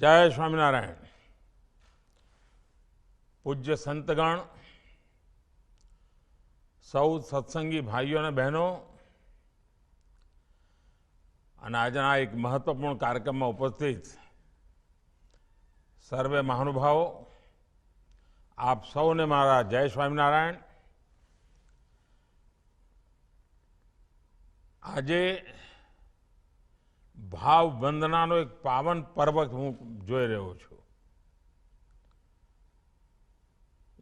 जय स्वामीनारायण। पूज्य संतगण, सौ सत्संगी भाईओ ने बहनों અને આજના એક મહત્વપૂર્ણ કાર્યક્રમમાં ઉપસ્થિત સર્વે મહાનુભાવો, આપ સૌને મારા જય સ્વામિનારાયણ। આજે ભાવ વંદનાનો એક પાવન પર્વ હું જોઈ રહ્યો છું।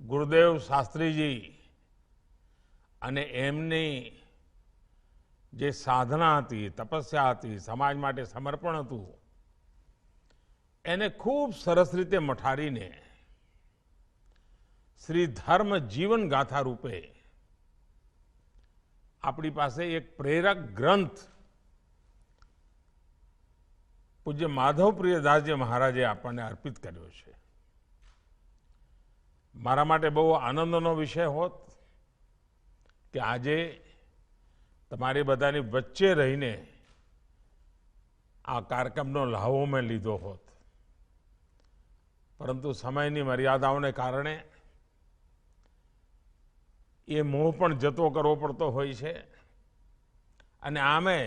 ગુરુદેવ શાસ્ત્રીજી અને એમની જે સાધના હતી, તપસ્યા હતી, સમાજ માટે સમર્પણ હતું, એને ખૂબ સરસ રીતે મઠારીને શ્રી ધર્મ જીવન ગાથા રૂપે આપણી પાસે એક પ્રેરક ગ્રંથ પૂજ્ય માધવપ્રિયદાસજી મહારાજે આપણને અર્પિત કર્યો છે। મારા માટે બહુ આનંદનો વિષય હોત કે આજે તમારી બધાની વચ્ચે રહીને આ કાર્યક્રમનો લાહવો મેં લીધો હોત, પરંતુ સમયની મર્યાદાઓને કારણે એ મોહ પણ જતો કરવો પડતો હોય છે। અને આમે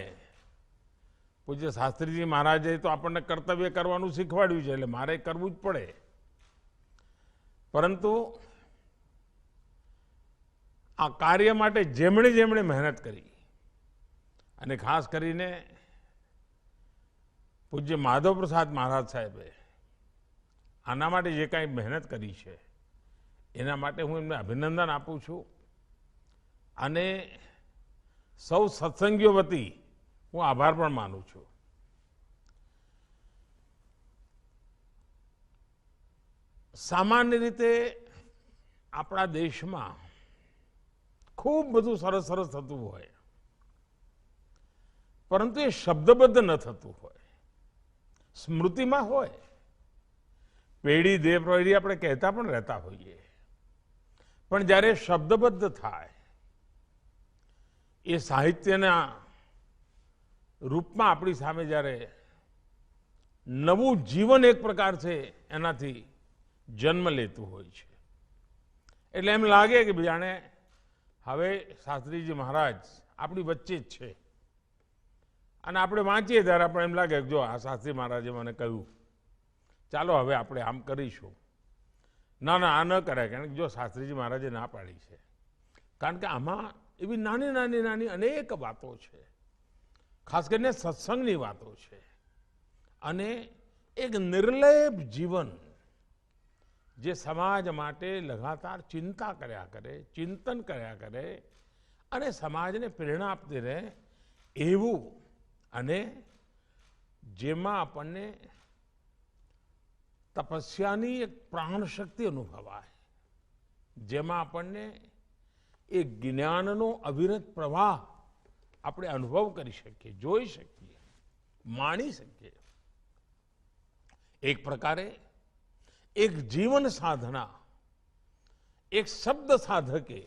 પૂજ્ય શાસ્ત્રીજી મહારાજે તો આપણને કર્તવ્ય કરવાનું શીખવાડ્યું છે, એટલે મારે કરવું જ પડે। પરંતુ આ કાર્ય માટે જેમણે જેમણે મહેનત કરી, અને ખાસ કરીને પૂજ્ય માધવપ્રસાદ મહારાજ સાહેબે આના માટે જે કાંઈ મહેનત કરી છે, એના માટે હું એમને અભિનંદન આપું છું। અને સૌ સત્સંગીઓ વતી હું આભાર પણ માનું છું। સામાન્ય રીતે આપણા દેશમાં ખૂબ બધું સરસ સરસ થતું હોય, પરંતુ એ શબ્દબદ્ધ ન થતું હોય, સ્મૃતિમાં હોય। પેઢી દે પેઢી આપણે કહેતા પણ રહેતા હોઈએ, પણ જ્યારે શબ્દબદ્ધ થાય, એ સાહિત્યના રૂપમાં આપણી સામે જ્યારે નવું જીવન એક પ્રકાર છે એનાથી જન્મ લેતું હોય છે, એટલે એમ લાગે કે જાણે હવે શાસ્ત્રીજી મહારાજ આપણી વચ્ચે જ છે। અને આપણે વાંચીએ ત્યારે આપણે એમ લાગે કે જો આ શાસ્ત્રી મહારાજે મને કહ્યું, ચાલો હવે આપણે આમ કરીશું। ના ના, આ ન કરાય, કારણ કે જો શાસ્ત્રીજી મહારાજે ના પાડી છે। કારણ કે આમાં એવી નાની નાની નાની અનેક વાતો છે, ખાસ કરીને સત્સંગની વાતો છે, અને એક નિર્લેપ જીવન જે સમાજ માટે લગાતાર ચિંતા કર્યા કરે, ચિંતન કર્યા કરે, અને સમાજને પ્રેરણા આપતી રહે એવું, અને જેમાં આપણને તપસ્યાની એક પ્રાણ શક્તિ અનુભવાય, જેમાં આપણને એક જ્ઞાનનો અવિરત પ્રવાહ આપણે અનુભવ કરી શકીએ, જોઈ શકીએ, માણી શકીએ। એક પ્રકારે એક જીવન સાધના, એક શબ્દ સાધકે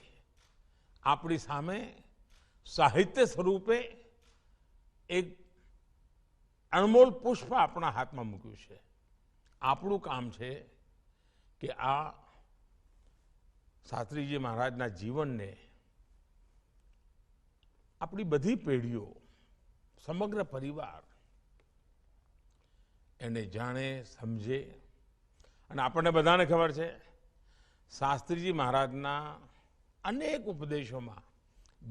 આપણી સામે સાહિત્ય સ્વરૂપે એક અનમોલ પુષ્પ આપણા હાથમાં મૂક્યું છે। આપણું કામ છે કે આ શાસ્ત્રીજી મહારાજના જીવનને આપણી બધી પેઢીઓ, સમગ્ર પરિવાર એને જાણે, સમજે। અને આપણને બધાને ખબર છે શાસ્ત્રીજી મહારાજના અનેક ઉપદેશોમાં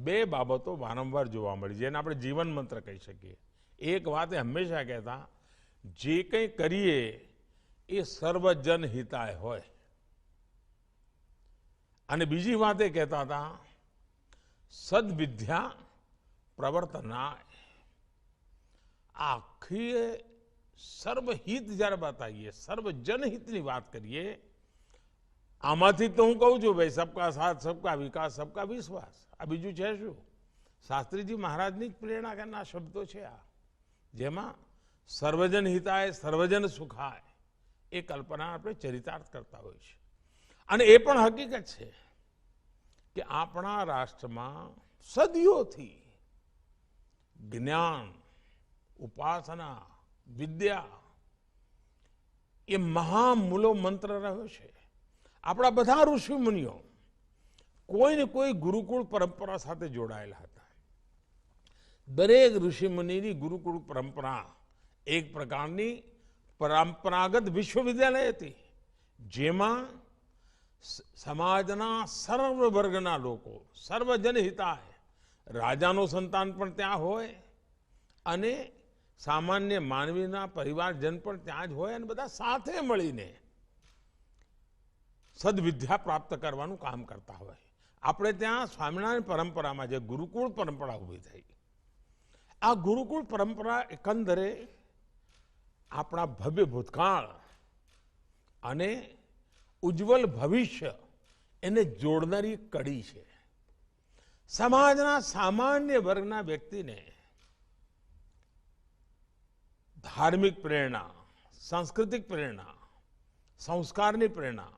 બે બાબતો વારંવાર જોવા મળી, જેને આપણે જીવન મંત્ર કહી શકીએ। એક વાત એ હંમેશા કહેતા, જે કંઈ કરીએ એ સર્વજન હિતાય હોય, અને બીજી વાત એ કહેતા હતા, સદવિદ્યા પ્રવર્તનાય। આખી સર્વહિત જ્યારે બતાવીએ, સર્વજનહિતની વાત કરીએ, આમાંથી તો હું કહું છું ભાઈ, સબકા સાથ, સબકા વિકાસ, સબકા વિશ્વાસ। આ બીજું છે શું? શાસ્ત્રીજી મહારાજની જ પ્રેરણા કરનાર શબ્દો છે આ, જેમાં સર્વજન હિતાય, સર્વજન સુખાય એ કલ્પના આપણે ચરિતાર્થ કરતા હોય છે। અને એ પણ હકીકત છે કે આપણા રાષ્ટ્રમાં સદીઓથી જ્ઞાન, ઉપાસના, વિદ્યા એ મહામૂલો મંત્ર રહ્યો છે. આપણા બધા ઋષિ મુનિઓ કોઈ ને કોઈ ગુરુકુળ પરંપરા સાથે જોડાયેલા હતા. દરેક ઋષિ મુનિની ગુરુકુળ પરંપરા એક પ્રકારની પરંપરાગત વિશ્વવિદ્યાલય હતી, જેમાં સમાજના સર્વ વર્ગના લોકો, સર્વજન હિતાય, રાજાનું સંતાન પણ ત્યાં હોય અને સામાન્ય માનવીના પરિવારજન પણ ત્યાં જ હોય અને બધા સાથે મળીને સદવિદ્યા પ્રાપ્ત કરવાનું કામ કરતા હોય. આપણે ત્યાં સ્વામિનારાયણ પરંપરામાં જે ગુરુકુળ પરંપરા ઊભી થઈ, આ ગુરુકુળ પરંપરા એકંદરે આપણા ભવ્ય ભૂતકાળ અને ઉજ્જવલ ભવિષ્ય એને જોડનારી કડી છે. સમાજના સામાન્ય વર્ગના વ્યક્તિને ધાર્મિક પ્રેરણા, સાંસ્કૃતિક પ્રેરણા, સંસ્કારની પ્રેરણા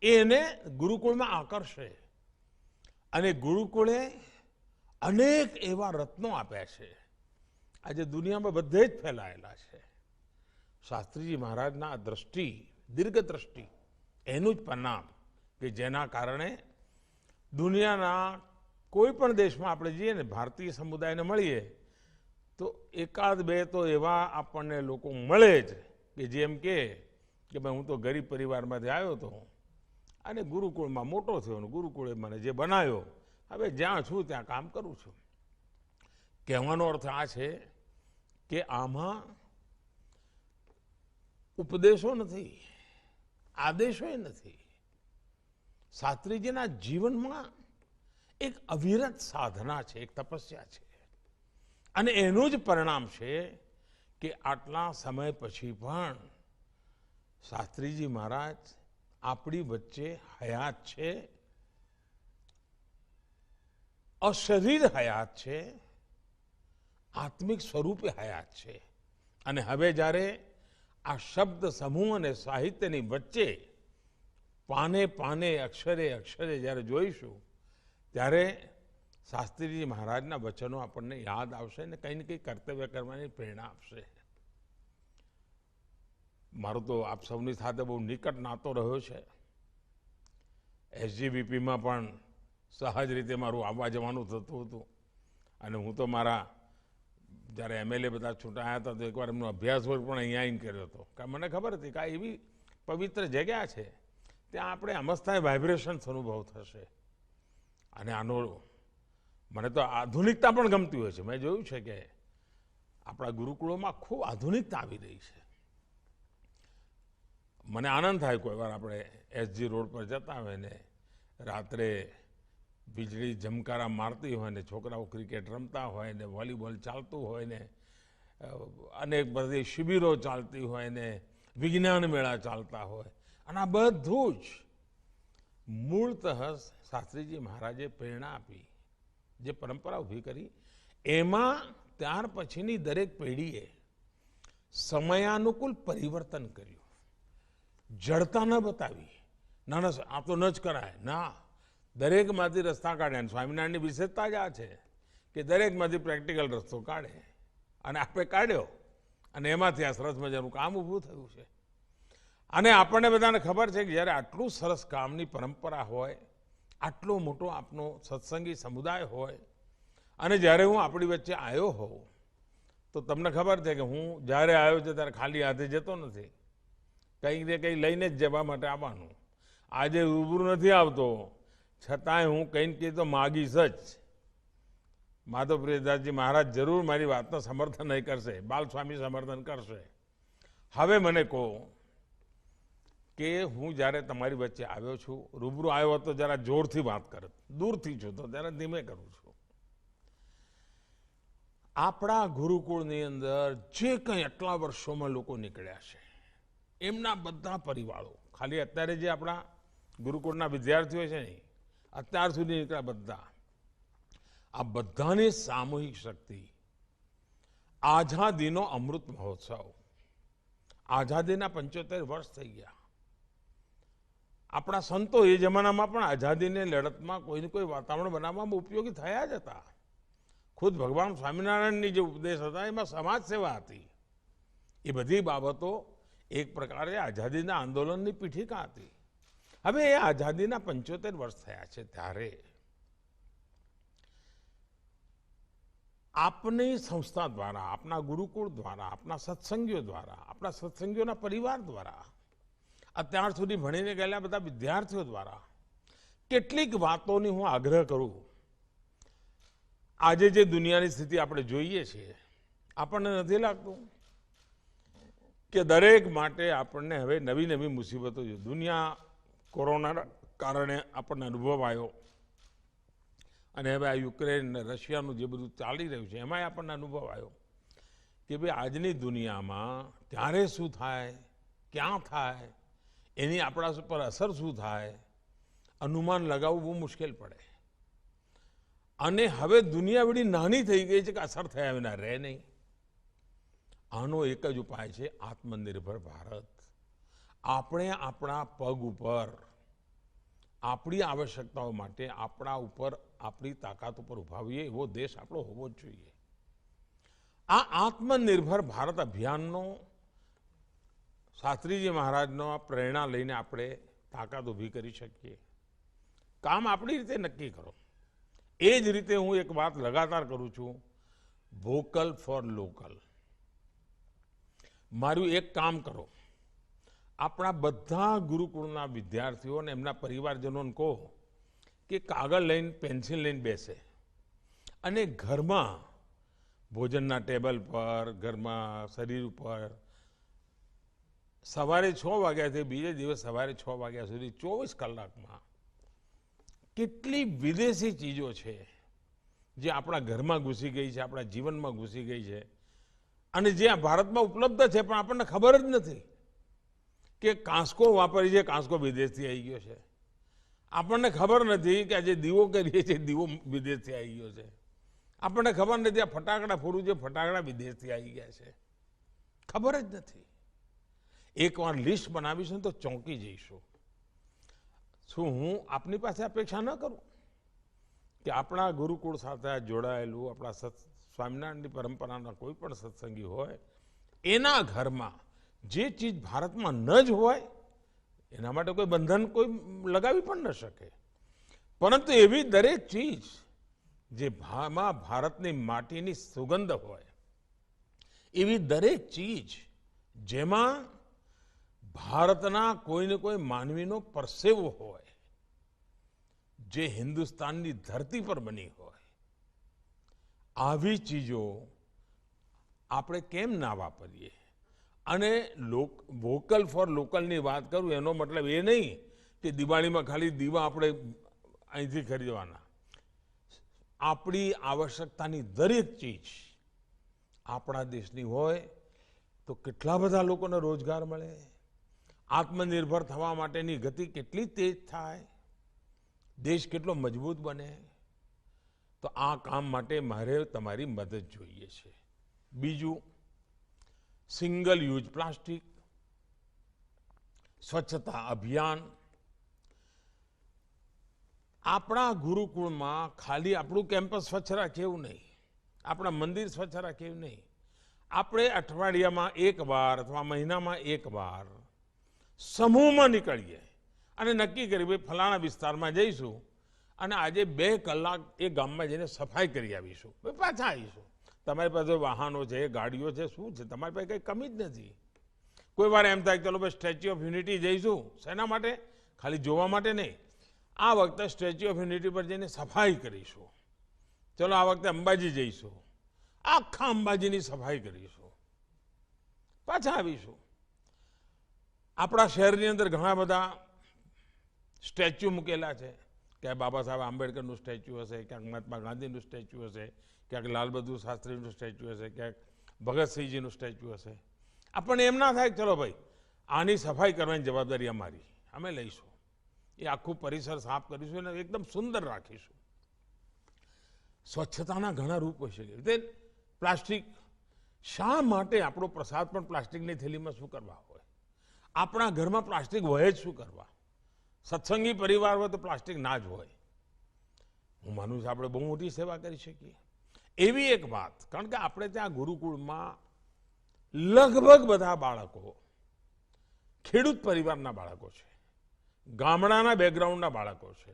એને ગુરુકુળમાં આકર્ષે અને ગુરુકુળે અનેક એવા રત્નો આપ્યા છે, આજે દુનિયામાં બધે જ ફેલાયેલા છે. શાસ્ત્રીજી મહારાજના દ્રષ્ટિ, દીર્ઘ દ્રષ્ટિ, એનું જ પરિણામ કે જેના કારણે દુનિયાના કોઈ પણ દેશમાં આપણે જઈએ ને, ભારતીય સમુદાયને મળીએ તો એકાદ બે તો એવા આપણને લોકો મળે જ કે જેમ કે ભાઈ હું તો ગરીબ પરિવારમાંથી આવ્યો હતો અને ગુરુકુળમાં મોટો થયો અને ગુરુકુળે મને જે બનાવ્યો, હવે જ્યાં છું ત્યાં કામ કરું છું. કહેવાનો અર્થ આ છે કે આમાં ઉપદેશો નથી, આદેશો નથી. શાસ્ત્રીજીના જીવનમાં એક અવિરત સાધના છે, એક તપસ્યા છે અને એનું જ પરિણામ છે કે આટલા સમય પછી પણ શાસ્ત્રીજી મહારાજ આપણી વચ્ચે હયાત છે, અશરીર હયાત છે, આત્મિક સ્વરૂપે હયાત છે. અને હવે જ્યારે આ શબ્દ સમૂહ અને સાહિત્યની વચ્ચે પાને પાને, અક્ષરે અક્ષરે જ્યારે જોઈશું ત્યારે શાસ્ત્રીજી મહારાજના વચનો આપણને યાદ આવશે અને કંઈ ને કંઈ કર્તવ્ય કરવાની પ્રેરણા આપશે. મારો તો આપ સૌની સાથે બહુ નિકટ નાતો રહ્યો છે. SGBPમાં પણ સહજ રીતે મારું આવવા જવાનું થતું હતું અને હું તો મારા જ્યારે MLA બધા છૂટાયા હતા તો એકવાર એમનો અભ્યાસ વર્ગ પણ અહીંયા આવીને કર્યો હતો. કારણ મને ખબર હતી કે આ એવી પવિત્ર જગ્યા છે, ત્યાં આપણે અમસ્તાય વાઇબ્રેશન્સ અનુભવ થશે. અને આનો મને તો આધુનિકતા પણ ગમતી હોય છે. મેં જોયું છે કે આપણા ગુરુકુળોમાં ખૂબ આધુનિકતા આવી રહી છે. મને આનંદ થાય કોઈ વાર આપણે SG રોડ પર જતા હોય ને રાત્રે વીજળી ઝમકારા મારતી હોય ને છોકરાઓ ક્રિકેટ રમતા હોય ને વોલીબોલ ચાલતું હોય ને અનેક બધી શિબિરો ચાલતી હોય ને વિજ્ઞાન મેળા ચાલતા હોય અને આ બધું જ મૂળતઃ શાસ્ત્રીજી મહારાજે પ્રેરણા આપી, જે પરંપરા ઊભી કરી, એમાં ત્યાર પછીની દરેક પેઢીએ સમયાનુકૂળ પરિવર્તન કર્યું. જડતા ન બતાવી, ના ના આ તો ન જ કરાય, ના, દરેકમાંથી રસ્તા કાઢ્યા. સ્વામિનારાયણની વિશેષતા જ આ છે કે દરેકમાંથી પ્રેક્ટિકલ રસ્તો કાઢે અને આપણે કાઢ્યો અને એમાંથી આ સરસ મજાનું કામ ઊભું થયું છે. અને આપણને બધાને ખબર છે કે જ્યારે આટલું સરસ કામની પરંપરા હોય, આટલો મોટો આપનો સત્સંગી સમુદાય હોય અને જ્યારે હું આપણી વચ્ચે આવ્યો હોઉં તો તમને ખબર છે કે હું જ્યારે આવ્યો છે ત્યારે ખાલી હાથે જતો નથી, કંઈક ને કંઈ લઈને જ જવા માટે આવવાનું. આજે રૂબરૂ નથી આવતો, છતાંય હું કંઈ ને કંઈ તો માગીશ જ. માધવપ્રિયદાસજી મહારાજ જરૂર મારી વાતનું સમર્થન નહીં કરશે, બાલસ્વામી સમર્થન કરશે. હવે મને કહો કે હું જ્યારે તમારી વચ્ચે આવ્યો છું, રૂબરૂ આવ્યો તો જરા જોરથી વાત કરત, દૂરથી છું તો ત્યારે ધીમે કરું છું. આપણા ગુરુકુળની અંદર જે કંઈ આટલા વર્ષોમાં લોકો નીકળ્યા છે, એમના બધા પરિવારો, ખાલી અત્યારે જે આપણા ગુરુકુળના વિદ્યાર્થીઓ છે ને, અત્યાર સુધી નીકળ્યા બધા, આ બધાની સામૂહિક શક્તિ, આઝાદીનો અમૃત મહોત્સવ, આઝાદીના 75 વર્ષ થઈ ગયા. આપણા સંતો એ જમાનામાં પણ આઝાદીની લડતમાં કોઈને કોઈ વાતાવરણ બનાવવામાં ઉપયોગી થયા જ હતા. ખુદ ભગવાન સ્વામિનારાયણની જે ઉપદેશ હતા એમાં સમાજ સેવા હતી. એ બધી બાબતો એક પ્રકારે આઝાદીના આંદોલનની પીઠિકા હતી. હવે એ આઝાદીના 75 વર્ષ થયા છે ત્યારે આપની સંસ્થા દ્વારા, આપના ગુરુકુળ દ્વારા, આપના સત્સંગીઓ દ્વારા, આપણા સત્સંગીઓના પરિવાર દ્વારા, અત્યાર સુધી ભણીને ગયેલા બધા વિદ્યાર્થીઓ દ્વારા કેટલીક વાતોની હું આગ્રહ કરું. આજે જે દુનિયાની સ્થિતિ આપણે જોઈએ છીએ, આપણને નથી લાગતું કે દરેક માટે આપણને હવે નવી નવી મુસીબતો છે. દુનિયા કોરોનાના કારણે આપણને અનુભવ આવ્યો અને હવે આ યુક્રેન ને રશિયાનું જે બધું ચાલી રહ્યું છે એમાંય આપણને અનુભવ આવ્યો કે ભાઈ આજની દુનિયામાં ક્યારે શું થાય, ક્યાં થાય, એની આપણા પર અસર શું થાય, અનુમાન લગાવવું બહુ મુશ્કેલ પડે. અને હવે દુનિયા બધી નાની થઈ ગઈ છે કે અસર થયા વિના રહે નહીં. આનો એક જ ઉપાય છે આત્મનિર્ભર ભારત. આપણે આપણા પગ ઉપર, આપણી આવશ્યકતાઓ માટે આપણા ઉપર, આપણી તાકાત ઉપર ઉભાવીએ એવો દેશ આપણો હોવો જ જોઈએ. આ આત્મનિર્ભર ભારત અભિયાનનો શાસ્ત્રીજી મહારાજનો પ્રેરણા લઈને આપણે તાકાત ઊભી કરી શકીએ. કામ આપણી રીતે નક્કી કરો. એ જ રીતે હું એક વાત લગાતાર કરું છું, વોકલ ફોર લોકલ. મારું એક કામ કરો, આપણા બધા ગુરુકુળના વિદ્યાર્થીઓને એમના પરિવારજનોને કહો કે કાગળ લઈને, પેન્સિલ લઈને બેસે અને ઘરમાં ભોજનના ટેબલ પર, ઘરમાં શરીર ઉપર સવારે 6 વાગ્યાથી બીજે દિવસ સવારે 6 વાગ્યા સુધી 24 કલાકમાં કેટલી વિદેશી ચીજો છે જે આપણા ઘરમાં ઘૂસી ગઈ છે, આપણા જીવનમાં ઘૂસી ગઈ છે અને જે આ ભારતમાં ઉપલબ્ધ છે પણ આપણને ખબર જ નથી કે કાંસકો વાપરીએ છીએ, કાંસકો વિદેશથી આવી ગયો છે. આપણને ખબર નથી કે આજે દીવો કરીએ છીએ, દીવો વિદેશથી આવી ગયો છે. આપણને ખબર નથી આ ફટાકડા ફોડું છે, ફટાકડા વિદેશથી આવી ગયા છે. ખબર જ નથી. એકવાર લિસ્ટ બનાવીશું તો ચોંકી જઈશું. શું હું આપની પાસે અપેક્ષા ન કરું કે આપણા ગુરુકુળ સાથે જોડાયેલું, આપણા સ્વામિનારાયણની પરંપરાના કોઈ પણ સત્સંગી હોય એના ઘરમાં જે ચીજ ભારતમાં ન જ હોય એના માટે કોઈ બંધન કોઈ લગાવી પણ ન શકે, પરંતુ એવી દરેક ચીજ જે ભારતની માટીની સુગંધ હોય, એવી દરેક ચીજ જેમાં ભારતના કોઈને કોઈ માનવીનો પરસેવો હોય, જે હિન્દુસ્તાનની ધરતી પર બની હોય, આવી ચીજો આપણે કેમ ના વાપરીએ? અને વોકલ ફોર લોકલની વાત કરું એનો મતલબ એ નહીં કે દિવાળીમાં ખાલી દીવા આપણે અહીંથી ખરીદવાના. આપણી આવશ્યકતાની દરેક ચીજ આપણા દેશની હોય તો કેટલા બધા લોકોને રોજગાર મળે, આત્મનિર્ભર થવા માટેની ગતિ કેટલી તેજ થાય, દેશ કેટલો મજબૂત બને. તો આ કામ માટે મારે તમારી મદદ જોઈએ છે. બીજું, સિંગલ યુઝ પ્લાસ્ટિક, સ્વચ્છતા અભિયાન. આપણા ગુરુકુળમાં ખાલી આપણું કેમ્પસ સ્વચ્છ રાખે એવું નહીં, આપણા મંદિર સ્વચ્છ રાખે એવું નહીં. આપણે અઠવાડિયામાં એકવાર અથવા મહિનામાં એકવાર સમૂહમાં નીકળીએ અને નક્કી કરીએ ભાઈ ફલાણા વિસ્તારમાં જઈશું અને આજે 2 કલાક એ ગામમાં જઈને સફાઈ કરી આવીશું, ભાઈ પાછા આવીશું. તમારી પાસે વાહનો છે, ગાડીઓ છે, શું છે? તમારી પાસે કંઈ કમી જ નથી. કોઈ વાર એમ થાય ચલો ભાઈ સ્ટેચ્યુ ઓફ યુનિટી જઈશું, શેના માટે? ખાલી જોવા માટે નહીં. આ વખતે સ્ટેચ્યુ ઓફ યુનિટી પર જઈને સફાઈ કરીશું. ચલો આ વખતે અંબાજી જઈશું, આખા અંબાજીની સફાઈ કરીશું, પાછા આવીશું. આપણા શહેરની અંદર ઘણા બધા સ્ટેચ્યુ મૂકેલા છે. ક્યાંક બાબા સાહેબ આંબેડકરનું સ્ટેચ્યુ હશે, ક્યાંક મહાત્મા ગાંધીનું સ્ટેચ્યુ હશે, ક્યાંક લાલ બહાદુર શાસ્ત્રીનું સ્ટેચ્યુ હશે, ક્યાંક ભગતસિંહજીનું સ્ટેચ્યુ હશે. આપણને એમ ના થાય ચલો ભાઈ આની સફાઈ કરવાની જવાબદારી અમારી, અમે લઈશું. એ આખું પરિસર સાફ કરીશું અને એકદમ સુંદર રાખીશું. સ્વચ્છતાના ઘણા રૂપ હોઈ શકે. તે પ્લાસ્ટિક, શા માટે આપણો પ્રસાદ પણ પ્લાસ્ટિકની થેલીમાં શું કરવા હોય? આપણા ઘરમાં પ્લાસ્ટિક હોય જ શું કરવા? સત્સંગી પરિવાર હોય તો પ્લાસ્ટિક ના જ હોય. હું માનું છું આપણે બહુ મોટી સેવા કરી શકીએ. એવી એક વાત, કારણ કે આપણે ત્યાં ગુરુકુળમાં લગભગ બધા બાળકો ખેડૂત પરિવારના બાળકો છે, ગામડાના બેકગ્રાઉન્ડના બાળકો છે.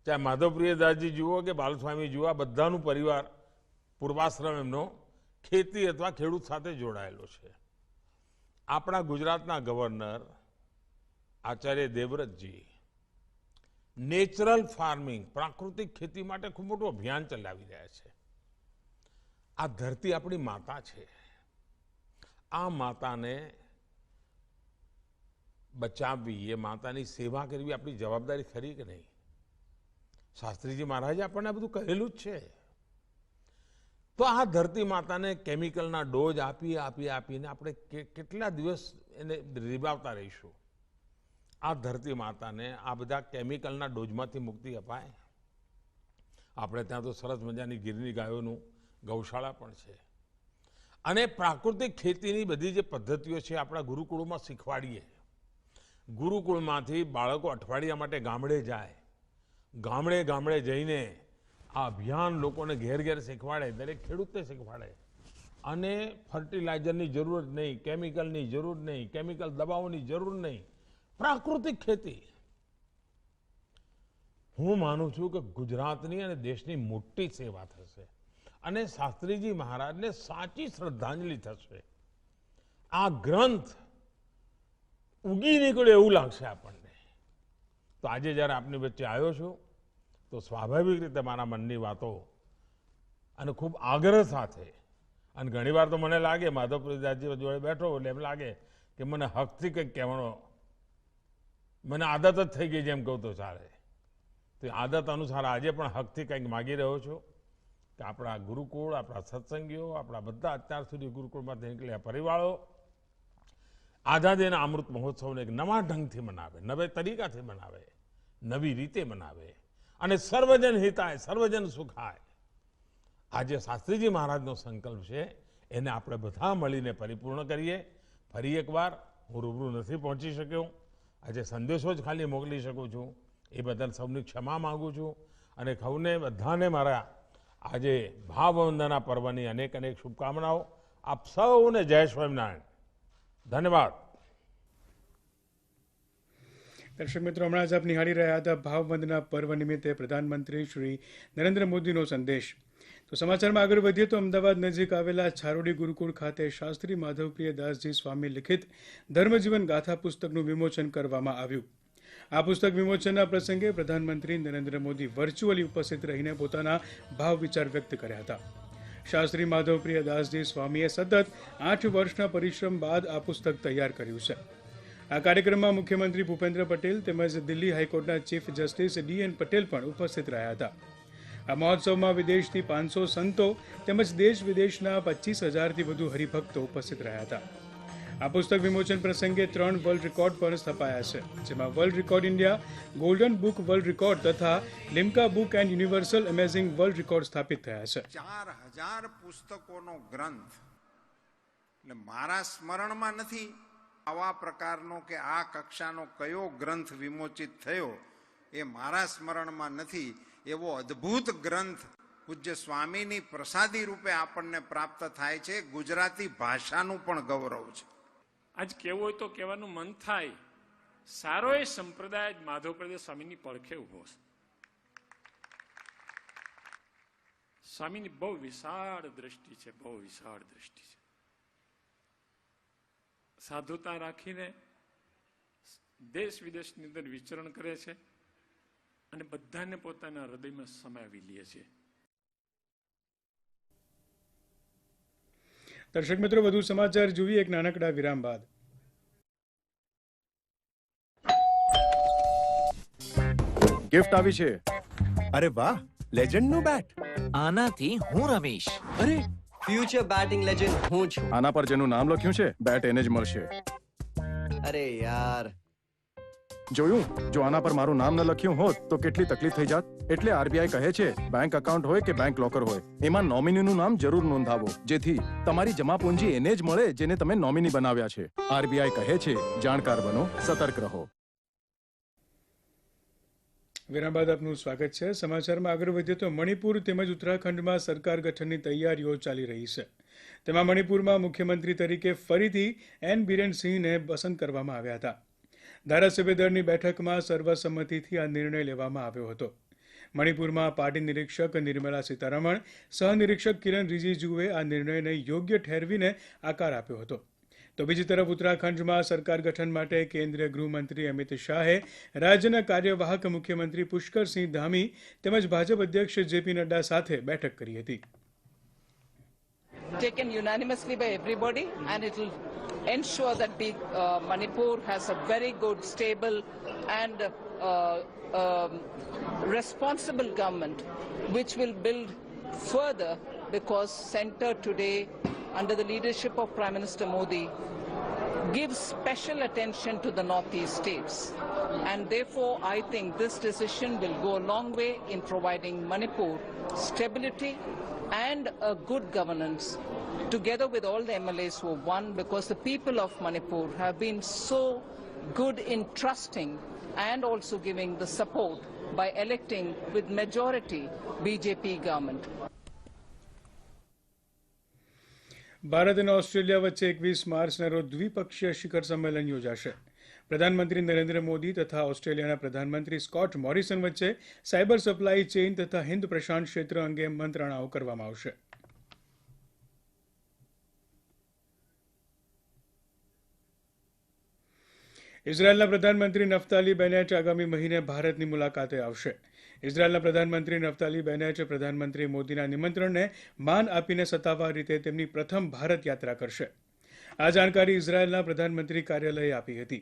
ચાહે માધવપ્રિયદાસજી જુઓ કે બાલસ્વામી જુઓ, બધાનું પરિવાર પૂર્વાશ્રમ એમનો ખેતી અથવા ખેડૂત સાથે જોડાયેલો છે. આપણા ગુજરાતના ગવર્નર આચાર્ય દેવવ્રતજી નેચરલ ફાર્મિંગ, પ્રાકૃતિક ખેતી માટે ખૂબ મોટું અભિયાન ચલાવી રહ્યા છે. આ ધરતી આપણી માતા છે. આ માતાને બચાવવી, એ માતાની સેવા કરવી આપણી જવાબદારી ખરી કે નહીં? શાસ્ત્રીજી મહારાજે આપણને બધું કહેલું જ છે. તો આ ધરતી માતાને કેમિકલના ડોઝ આપીને આપણે કેટલા દિવસ એને રીબાવતા રહીશું? આ ધરતી માતાને આ બધા કેમિકલના ડોઝમાંથી મુક્તિ અપાય? આપણે ત્યાં તો સરસ મજાની ગીરની ગાયોનું ગૌશાળા પણ છે. અને પ્રાકૃતિક ખેતીની બધી જે પદ્ધતિઓ છે આપણા ગુરુકુળોમાં શીખવાડીએ. ગુરુકુળમાંથી બાળકો અઠવાડિયા માટે ગામડે જાય, ગામડે જઈને આ અભિયાન લોકોને ઘેર ઘેર શીખવાડે, દરેક ખેડૂતને શીખવાડે. અને ફર્ટિલાઇઝરની જરૂર નહીં, કેમિકલની જરૂર નહીં, કેમિકલ દવાઓની જરૂર નહીં, પ્રાકૃતિક ખેતી. હું માનું છું કે ગુજરાતની અને દેશની મોટી સેવા થશે અને શાસ્ત્રીજી મહારાજને સાચી શ્રદ્ધાંજલિ થશે. આ ગ્રંથ ઉગી નીકળ્યો એવું લાગશે આપણને. તો આજે જ્યારે આપની વચ્ચે આવ્યો છું તો સ્વાભાવિક રીતે મારા મનની વાતો અને ખૂબ આગ્રહ સાથે, અને ઘણીવાર તો મને લાગે માધવપ્રસાદજી જોડે બેઠો એટલે એમ લાગે કે મને હકથી કંઈક કહેવાનો, મને આદત જ થઈ ગઈ જેમ કહું તો ચાલે. તો આદત અનુસાર આજે પણ હકથી કંઈક માગી રહ્યો છું કે આપણા ગુરુકુળ, આપણા સત્સંગીઓ, આપણા બધા અત્યાર સુધી ગુરુકુળમાંથી નીકળ્યા પરિવારો આઝાદીના અમૃત મહોત્સવને એક નવા ઢંગથી મનાવે, નવે તરીકાથી મનાવે, નવી રીતે મનાવે અને સર્વજન હિતાય, સર્વજન સુખાય. આજે શાસ્ત્રીજી મહારાજનો સંકલ્પ છે, એને આપણે બધા મળીને પરિપૂર્ણ કરીએ. ફરી એકવાર હું રૂબરૂ નથી પહોંચી શક્યો, આજે સંદેશો જ ખાલી મોકલી શકું છું. એ બદલ સૌની ક્ષમા માગું છું અને સૌને બધાને મારા આજે ભાવવંદના પર્વની અનેક અનેક શુભકામનાઓ. આપ સૌને જય સ્વામિનારાયણ. ધન્યવાદ. દર્શક મિત્રો, હમણાં જ આપ નિહાળી રહ્યા હતા ભાવવંદના પર્વ નિમિત્તે પ્રધાનમંત્રી શ્રી નરેન્દ્ર મોદીનો સંદેશ. તો સમાચારમાં આગળ વધીએ તો અમદાવાદ નજીક આવેલા છારોડી ગુરુકુળ ખાતે શાસ્ત્રી માધવપ્રિય દાસજી સ્વામી લિખિત ધર્મજીવન ગાથા પુસ્તકનું વિમોચન કરવામાં આવ્યું. આ પુસ્તક વિમોચનના પ્રસંગે પ્રધાનમંત્રી નરેન્દ્ર મોદી વર્ચ્યુઅલી ઉપસ્થિત રહીને પોતાના ભાવ વિચાર વ્યક્ત કર્યા હતા. શાસ્ત્રી માધવપ્રિય દાસજી સ્વામીએ સતત 8 વર્ષના પરિશ્રમ બાદ આ પુસ્તક તૈયાર કર્યું છે. આ કાર્યક્રમમાં મુખ્યમંત્રી ભૂપેન્દ્ર પટેલ તેમજ દિલ્હી હાઈકોર્ટના ચીફ જસ્ટિસ D.N. પટેલ પણ ઉપસ્થિત રહ્યા હતા. આ મહોત્સવમાં વિદેશથી 500 સંતો તેમજ દેશ વિદેશના 25,000થી વધુ હરિભક્તો ઉપસ્થિત રહ્યા હતા. આ પુસ્તક વિમોચન પ્રસંગે 3 વર્લ્ડ રેકોર્ડ પણ સ્થપાયા છે, જેમાં world record India, golden book world record તથા Limca book and universal amazing world record સ્થાપિત થયા છે. 4000 પુસ્તકોનો ગ્રંથ, એટલે મારા સ્મરણમાં નથી આવા પ્રકારનો કે આ કક્ષાનો કયો ગ્રંથ વિમોચિત થયો, એ મારા સ્મરણમાં નથી. એવો અદ્ભુત ગ્રંથ પૂજ્ય સ્વામીની પ્રસાદી રૂપે આપણને પ્રાપ્ત થાય છે. ગુજરાતી ભાષાનું પણ ગૌરવ છે. આજ કેવું હોય તો કહેવાનું મન થાય, સારો એ સંપ્રદાય માધવપ્રદેશ સ્વામીની પડખે ઉભો છે. સ્વામીની બહુ વિશાળ દ્રષ્ટિ છે, બહુ વિશાળ દ્રષ્ટિ છે. સાધુતા રાખીને દેશ વિદેશની અંદર વિચરણ કરે છે અને બધાને પોતાના હૃદયમાં સમાવી લે છે. દર્શક મિત્રો, વધુ સમાચાર જોઈએ એક નાનકડા વિરામ બાદ. ગિફ્ટ આવી છે. અરે વાહ, લેજન્ડ નું બેટ. આનાથી હું રમીશ. અરે ફ્યુચર બેટિંગ લેજન્ડ હું છું. આના પર જેનું નામ લખ્યું છે બેટ એને જ મળશે. અરે યાર, જોયું? જો આના પર મારું નામ ન લખ્યું હોત તો કેટલી તકલીફ થઈ જાત. એટલે આરબીઆઈ કહે છે બેંક એકાઉન્ટ હોય કે બેંક લોકર હોય, એમાં નોમિનીનું નામ જરૂર નોંધાવો, જેથી તમારી જમા પૂંજી એને જ મળે જેને તમે નોમિની બનાવ્યા છે. આરબીઆઈ કહે છે જાણકાર બનો, સતર્ક રહો. વિરામ બાદ આપનું સ્વાગત છે. સમાચારમાં આગળ વધીએ તો મણિપુર તેમજ ઉત્તરાખંડમાં સરકાર ગઠનની તૈયારીઓ ચાલી રહી છે. તેમાં મણિપુરમાં મુખ્યમંત્રી તરીકે ફરીથી એન બિરેન સિંહને પસંદ કરવામાં આવ્યા હતા. ધારાસભ્ય દળની બેઠકમાં સર્વસંમતિથી આ નિર્ણય લેવામાં આવ્યો હતો. મણિપુરમાં પાર્ટી નિરીક્ષક નિર્મલા સીતારમણ, સહનિરીક્ષક કિરણ રિજિજુએ આ નિર્ણયને યોગ્ય ઠેરવીને આકાર આપ્યો હતો. તો બીજી તરફ ઉત્તરાખંડમાં સરકાર ગઠન માટે કેન્દ્રીય ગૃહમંત્રી અમિત શાહે રાજ્યના કાર્યવાહક મુખ્યમંત્રી પુષ્કરસિંહ ધામી તેમજ ભાજપ અધ્યક્ષ જેપી નડ્ડા સાથે બેઠક કરી હતી. Taken unanimously by everybody, and it will ensure that Manipur has a very good, stable and responsible government which will build further, because centre today under the leadership of Prime Minister Modi gives special attention to the northeast states, and therefore I think this decision will go a long way in providing Manipur stability and a good governance, together with all the MLAs who have won, because the people of Manipur have been so good in trusting and also giving the support by electing with majority BJP government. Bharat અને Australia વચ્ચે 21 માર્ચના રોજ દ્વિપક્ષીય શિખર સંમેલન યોજાશે. પ્રધાનમંત્રી નરેન્દ્ર મોદી તથા ઓસ્ટ્રેલિયાના પ્રધાનમંત્રી સ્કોટ મોરિસન વચ્ચે સાયબર સપ્લાય ચેઇન તથા હિન્દ પ્રશાંત ક્ષેત્ર અંગે મંત્રણાઓ કરવામાં આવશે. ઇઝરાયેલના પ્રધાનમંત્રી નફતાલી બેનેટ આગામી મહિને ભારતની મુલાકાતે આવશે. ઇઝરાયેલના પ્રધાનમંત્રી નફતાલી બેનેટ પ્રધાનમંત્રી મોદીના નિમંત્રણને માન આપીને સત્તાવાર રીતે તેમની પ્રથમ ભારત યાત્રા કરશે. આ જાણકારી ઇઝરાયેલના પ્રધાનમંત્રી કાર્યાલયે આપી હતી.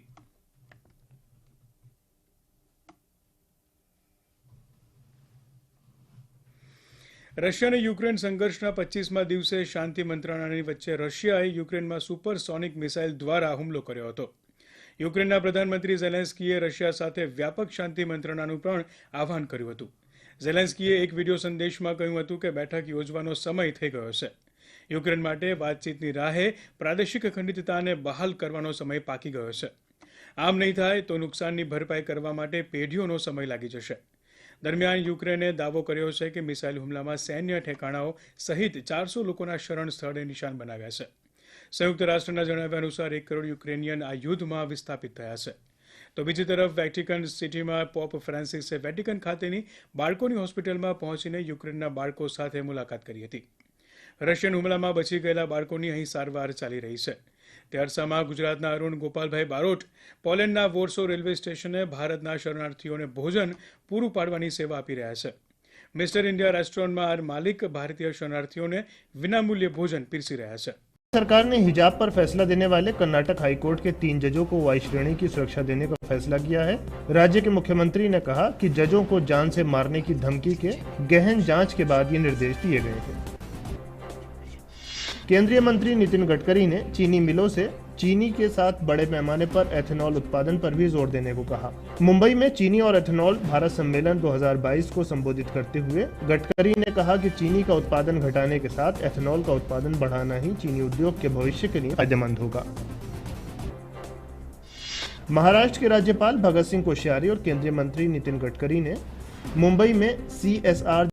રશિયા અને યુક્રેન સંઘર્ષના 25મા દિવસે શાંતિ મંત્રણાની વચ્ચે રશિયાએ યુક્રેનમાં સુપરસોનિક મિસાઇલ દ્વારા હુમલો કર્યો હતો. યુક્રેનના પ્રધાનમંત્રી ઝેલેન્સ્કીએ રશિયા સાથે વ્યાપક શાંતિ મંત્રણાનું પણ આહ્વાન કર્યું હતું. ઝેલેન્સ્કીએ એક વિડીયો સંદેશમાં કહ્યું હતું કે બેઠક યોજવાનો સમય થઈ ગયો છે. યુક્રેન માટે વાતચીતની રાહે પ્રાદેશિક અખંડિતતાને બહાલ કરવાનો સમય પાકી ગયો છે. આમ નહીં થાય તો નુકસાનની ભરપાઈ કરવા માટે પેઢીઓનો સમય લાગી જશે. દરમિયાન યુક્રેને દાવો કર્યો છે કે મિસાઇલ હુમલામાં સૈન્ય ઠેકાણાઓ સહિત 400 લોકોના શરણ સ્થળે નિશાન બનાવ્યા છે. સંયુક્ત રાષ્ટ્રના જણાવ્યા અનુસાર 1 કરોડ યુક્રેનિયન આ યુદ્ધમાં વિસ્થાપિત થયા છે. તો બીજી તરફ વેટિકન સિટીમાં પોપ ફ્રાન્સિસે વેટિકન ખાતેની બાળકોની હોસ્પિટલમાં પહોંચીને યુક્રેનના બાળકો સાથે મુલાકાત કરી હતી. રશિયન હુમલામાં બચી ગયેલા બાળકોની અહીં સારવાર ચાલી રહી છે. તે અરસામાં ગુજરાતના અરુણ ગોપાલભાઈ બારોટ પોલેન્ડના વોર્સો રેલવે સ્ટેશને ભારતના શરણાર્થીઓને ભોજન પૂરું પાડવાની સેવા આપી રહ્યા છે. મિસ્ટર ઇન્ડિયા રેસ્ટોરન્ટમાં માલિક ભારતીય શરણાર્થીઓને વિનામૂલ્યે ભોજન પીરસી રહ્યા છે. सरकार ने हिजाब पर फैसला देने वाले कर्नाटक हाईकोर्ट के 3 जजों को वाई श्रेणी की सुरक्षा देने का फैसला किया है. राज्य के मुख्यमंत्री ने कहा कि जजों को जान से मारने की धमकी के गहन जांच के बाद ये निर्देश दिए गए थे. केंद्रीय मंत्री नितिन गडकरी ने चीनी मिलों से चीनी के साथ बड़े पैमाने पर एथेनॉल उत्पादन पर भी जोर देने को कहा. मुंबई में चीनी और एथेनॉल भारत सम्मेलन 2022 को संबोधित करते हुए गडकरी ने कहा कि चीनी का उत्पादन घटाने के साथ एथेनॉल का उत्पादन बढ़ाना ही चीनी उद्योग के भविष्य के लिए फायदेमंद होगा. महाराष्ट्र के राज्यपाल भगत सिंह कोश्यारी और केंद्रीय मंत्री नितिन गडकरी ने मुंबई में CSR